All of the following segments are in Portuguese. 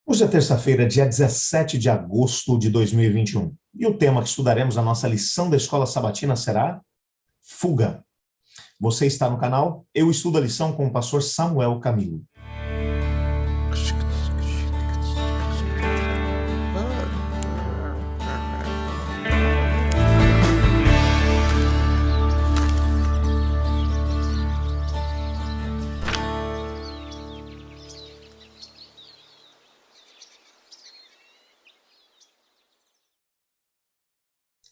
Hoje é terça-feira, dia 17 de agosto de 2021. E o tema que estudaremos na nossa lição da Escola Sabatina será Fuga. Você está no canal Eu Estudo a Lição com o pastor Samuel Camilo.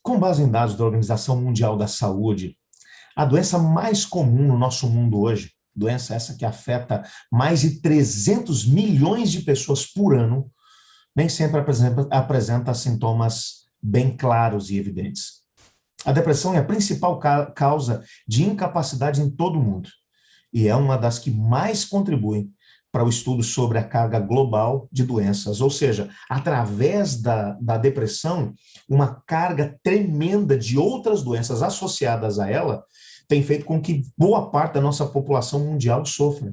Com base em dados da Organização Mundial da Saúde, a doença mais comum no nosso mundo hoje, doença essa que afeta mais de 300 milhões de pessoas por ano, nem sempre apresenta sintomas bem claros e evidentes. A depressão é a principal causa de incapacidade em todo o mundo e é uma das que mais contribuem para o estudo sobre a carga global de doenças, ou seja, através da depressão, uma carga tremenda de outras doenças associadas a ela tem feito com que boa parte da nossa população mundial sofra.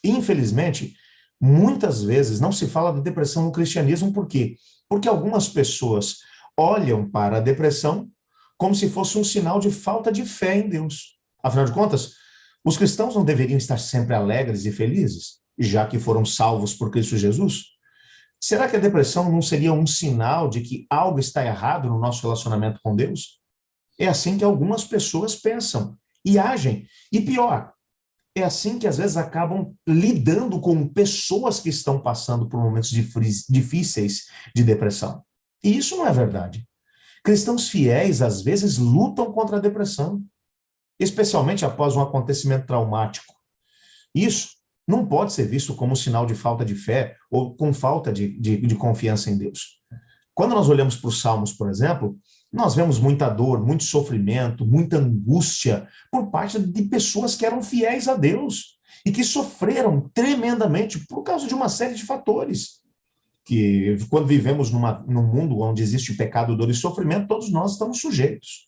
Infelizmente, muitas vezes não se fala da depressão no cristianismo, por quê? Porque algumas pessoas olham para a depressão como se fosse um sinal de falta de fé em Deus. Afinal de contas, os cristãos não deveriam estar sempre alegres e felizes, já que foram salvos por Cristo Jesus? Será que a depressão não seria um sinal de que algo está errado no nosso relacionamento com Deus? É assim que algumas pessoas pensam e agem. E pior, é assim que às vezes acabam lidando com pessoas que estão passando por momentos difíceis de depressão. E isso não é verdade. Cristãos fiéis às vezes lutam contra a depressão, especialmente após um acontecimento traumático. Isso não pode ser visto como sinal de falta de fé ou com falta de confiança em Deus. Quando nós olhamos para os Salmos, por exemplo, nós vemos muita dor, muito sofrimento, muita angústia por parte de pessoas que eram fiéis a Deus e que sofreram tremendamente por causa de uma série de fatores. Que quando vivemos num mundo onde existe pecado, dor e sofrimento, todos nós estamos sujeitos.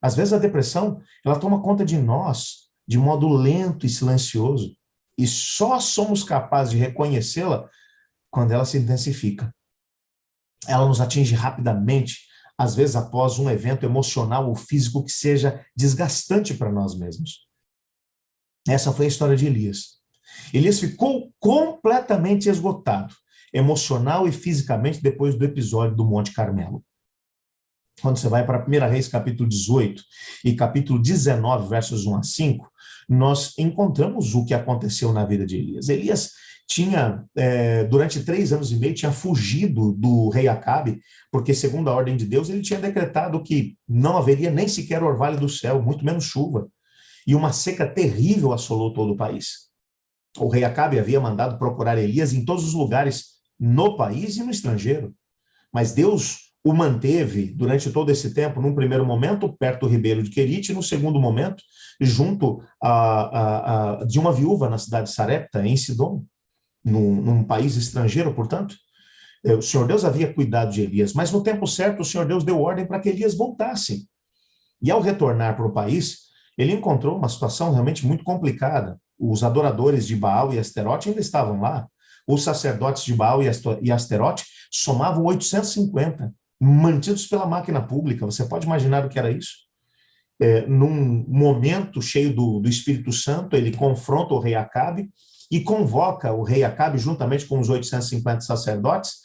Às vezes a depressão, ela toma conta de nós de modo lento e silencioso, e só somos capazes de reconhecê-la quando ela se intensifica. Ela nos atinge rapidamente, às vezes após um evento emocional ou físico que seja desgastante para nós mesmos. Essa foi a história de Elias. Elias ficou completamente esgotado, emocional e fisicamente, depois do episódio do Monte Carmelo. Quando você vai para 1 Reis, capítulo 18 e capítulo 19, versos 1 a 5, nós encontramos o que aconteceu na vida de Elias. Elias tinha, durante 3 anos e meio, tinha fugido do rei Acabe, porque, segundo a ordem de Deus, ele tinha decretado que não haveria nem sequer orvalho do céu, muito menos chuva, e uma seca terrível assolou todo o país. O rei Acabe havia mandado procurar Elias em todos os lugares, no país e no estrangeiro, mas Deus o manteve durante todo esse tempo, num primeiro momento, perto do ribeiro de Querite, e no segundo momento, junto de uma viúva na cidade de Sarepta, em Sidom, num país estrangeiro, portanto. O Senhor Deus havia cuidado de Elias, mas no tempo certo o Senhor Deus deu ordem para que Elias voltasse. E ao retornar para o país, ele encontrou uma situação realmente muito complicada. Os adoradores de Baal e Asterote ainda estavam lá. Os sacerdotes de Baal e Asterote somavam 850, mantidos pela máquina pública. Você pode imaginar o que era isso? Num momento cheio do Espírito Santo, ele confronta o rei Acabe e convoca o rei Acabe, juntamente com os 850 sacerdotes,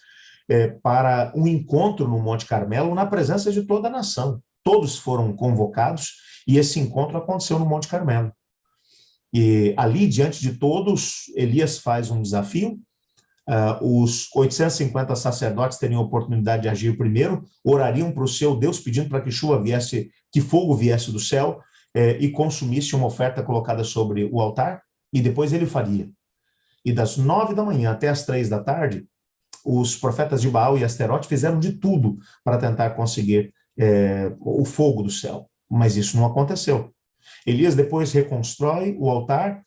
para um encontro no Monte Carmelo, na presença de toda a nação. Todos foram convocados e esse encontro aconteceu no Monte Carmelo. E ali, diante de todos, Elias faz um desafio. Os 850 sacerdotes teriam a oportunidade de agir primeiro, orariam para o seu Deus, pedindo para que chuva viesse, que fogo viesse do céu e consumisse uma oferta colocada sobre o altar, e depois ele faria. E das 9 da manhã até as 3 da tarde, os profetas de Baal e Asterote fizeram de tudo para tentar conseguir o fogo do céu, mas isso não aconteceu. Elias depois reconstrói o altar,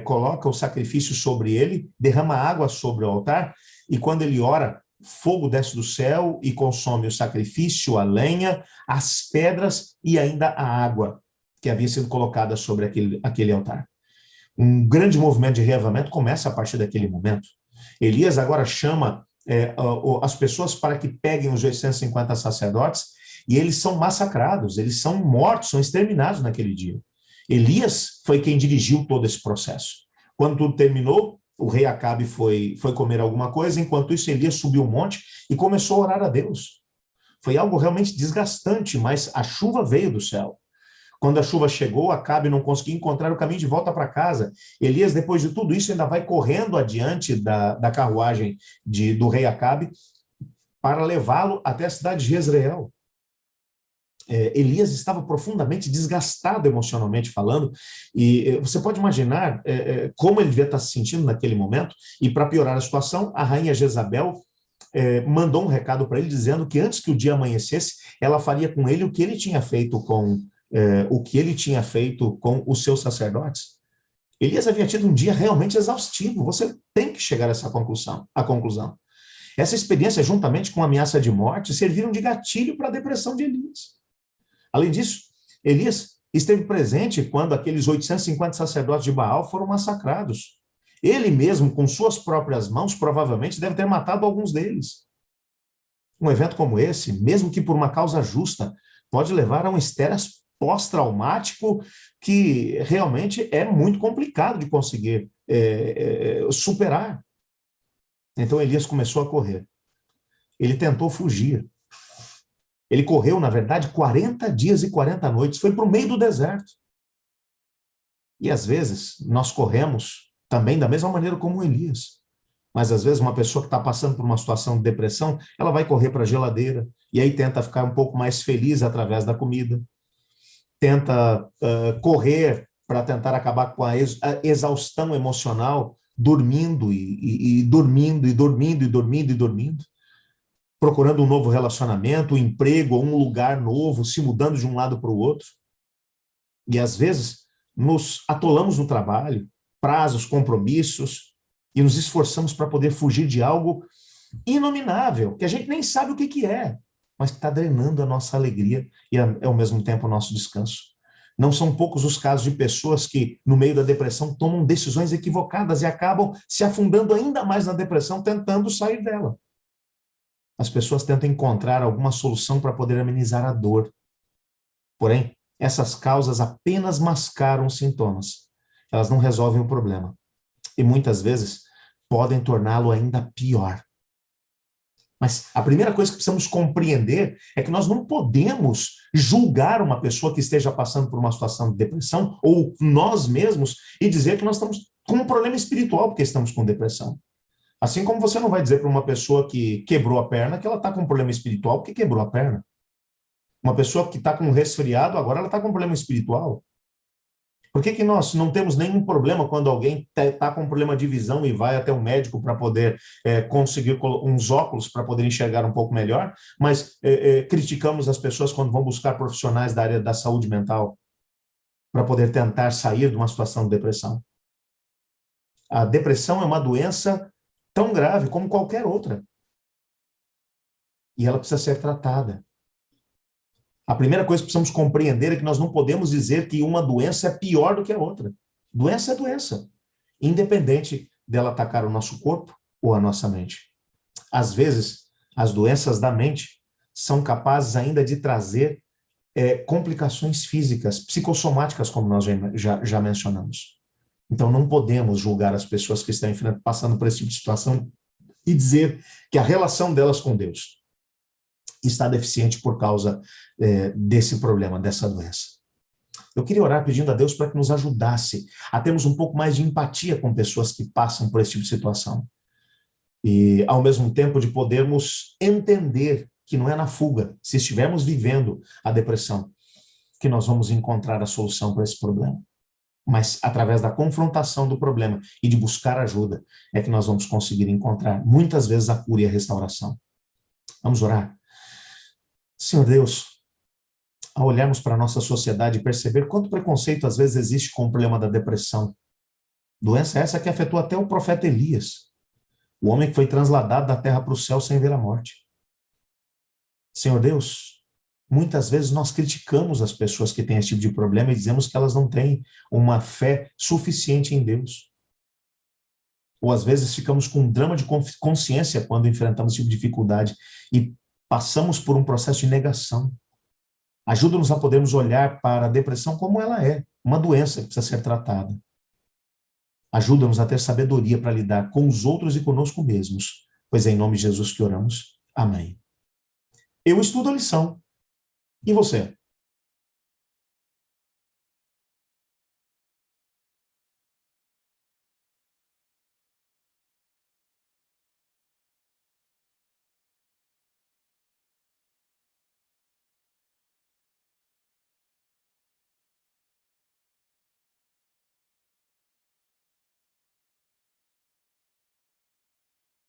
coloca o sacrifício sobre ele, derrama água sobre o altar, e quando ele ora, fogo desce do céu e consome o sacrifício, a lenha, as pedras e ainda a água que havia sido colocada sobre aquele altar. Um grande movimento de reavivamento começa a partir daquele momento. Elias agora chama as pessoas para que peguem os 850 sacerdotes e eles são massacrados, eles são mortos, são exterminados naquele dia. Elias foi quem dirigiu todo esse processo. Quando tudo terminou, o rei Acabe foi comer alguma coisa, enquanto isso Elias subiu um monte e começou a orar a Deus. Foi algo realmente desgastante, mas a chuva veio do céu. Quando a chuva chegou, Acabe não conseguia encontrar o caminho de volta para casa. Elias, depois de tudo isso, ainda vai correndo adiante da carruagem do rei Acabe para levá-lo até a cidade de Jezreel. Elias estava profundamente desgastado emocionalmente falando, e você pode imaginar como ele devia estar se sentindo naquele momento, e para piorar a situação, a rainha Jezabel mandou um recado para ele dizendo que antes que o dia amanhecesse, ela faria com ele o que ele tinha feito com os seus sacerdotes. Elias havia tido um dia realmente exaustivo. Você tem que chegar a essa conclusão. Essa experiência, juntamente com a ameaça de morte, serviram de gatilho para a depressão de Elias. Além disso, Elias esteve presente quando aqueles 850 sacerdotes de Baal foram massacrados. Ele mesmo, com suas próprias mãos, provavelmente deve ter matado alguns deles. Um evento como esse, mesmo que por uma causa justa, pode levar a um estresse pós-traumático que realmente é muito complicado de conseguir superar. Então Elias começou a correr. Ele tentou fugir. Ele correu, na verdade, 40 dias e 40 noites. Foi para o meio do deserto. E às vezes nós corremos também da mesma maneira como Elias. Mas às vezes uma pessoa que está passando por uma situação de depressão, ela vai correr para a geladeira e aí tenta ficar um pouco mais feliz através da comida. Tenta correr para tentar acabar com a exaustão emocional, dormindo e dormindo e dormindo e dormindo e dormindo, procurando um novo relacionamento, um emprego, um lugar novo, se mudando de um lado para o outro. E às vezes nos atolamos no trabalho, prazos, compromissos, e nos esforçamos para poder fugir de algo inominável, que a gente nem sabe o que é, mas que está drenando a nossa alegria e, ao mesmo tempo, o nosso descanso. Não são poucos os casos de pessoas que, no meio da depressão, tomam decisões equivocadas e acabam se afundando ainda mais na depressão, tentando sair dela. As pessoas tentam encontrar alguma solução para poder amenizar a dor. Porém, essas causas apenas mascaram os sintomas. Elas não resolvem o problema. E muitas vezes podem torná-lo ainda pior. Mas a primeira coisa que precisamos compreender é que nós não podemos julgar uma pessoa que esteja passando por uma situação de depressão, ou nós mesmos, e dizer que nós estamos com um problema espiritual porque estamos com depressão. Assim como você não vai dizer para uma pessoa que quebrou a perna que ela está com um problema espiritual porque quebrou a perna. Uma pessoa que está com um resfriado, agora ela está com um problema espiritual. Por que nós não temos nenhum problema quando alguém está com um problema de visão e vai até o médico para poder conseguir uns óculos para poder enxergar um pouco melhor, mas criticamos as pessoas quando vão buscar profissionais da área da saúde mental para poder tentar sair de uma situação de depressão? A depressão é uma doença tão grave como qualquer outra. E ela precisa ser tratada. A primeira coisa que precisamos compreender é que nós não podemos dizer que uma doença é pior do que a outra. Doença é doença, independente dela atacar o nosso corpo ou a nossa mente. Às vezes, as doenças da mente são capazes ainda de trazer complicações físicas, psicossomáticas, como nós já mencionamos. Então, não podemos julgar as pessoas que estão passando por esse tipo de situação e dizer que a relação delas com Deus está deficiente por causa desse problema, dessa doença. Eu queria orar pedindo a Deus para que nos ajudasse a termos um pouco mais de empatia com pessoas que passam por esse tipo de situação. E, ao mesmo tempo, de podermos entender que não é na fuga, se estivermos vivendo a depressão, que nós vamos encontrar a solução para esse problema. Mas, através da confrontação do problema e de buscar ajuda, é que nós vamos conseguir encontrar, muitas vezes, a cura e a restauração. Vamos orar? Senhor Deus, ao olharmos para a nossa sociedade e perceber quanto preconceito às vezes existe com o problema da depressão, doença essa que afetou até o profeta Elias, o homem que foi transladado da terra para o céu sem ver a morte. Senhor Deus, muitas vezes nós criticamos as pessoas que têm esse tipo de problema e dizemos que elas não têm uma fé suficiente em Deus. Ou às vezes ficamos com um drama de consciência quando enfrentamos esse tipo de dificuldade e passamos por um processo de negação. Ajuda-nos a podermos olhar para a depressão como ela é, uma doença que precisa ser tratada. Ajuda-nos a ter sabedoria para lidar com os outros e conosco mesmos, pois é em nome de Jesus que oramos. Amém. Eu estudo a lição. E você?